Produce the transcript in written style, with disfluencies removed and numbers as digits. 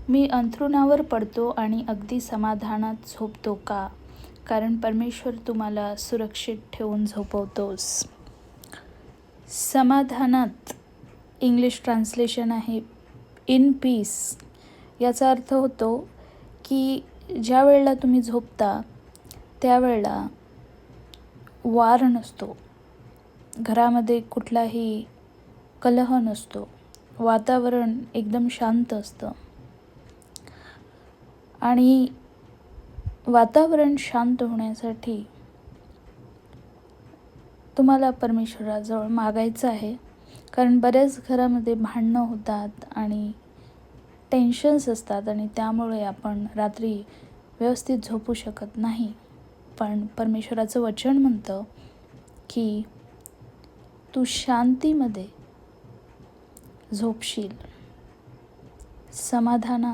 मी अंथरुणावर पडतो आणि अगदी समाधानात झोपतो का? कारण परमेश्वर तुम्हाला सुरक्षित ठेवून झोपवतोस. समाधानात इंग्लिश ट्रान्सलेशन आहे इन पीस. याचा अर्थ होतो की ज्या वेळेला तुम्ही झोपता त्यावेळेला वार नसतो, घरामध्ये कुठलाही कलह नसतो, वातावरण एकदम शांत असतं. आणि वातावरण शांत होण्यासाठी तुम्हाला परमेश्वराजवळ मागायचं आहे. कारण बऱ्याच घरामध्ये भांडणं होतात आणि टेन्शन्स असतात आणि त्यामुळे आपण रात्री व्यवस्थित झोपू शकत नाही. पण परमेश्वराचं वचन म्हणतं की तू शांतीमध्ये झोपशील, समाधानात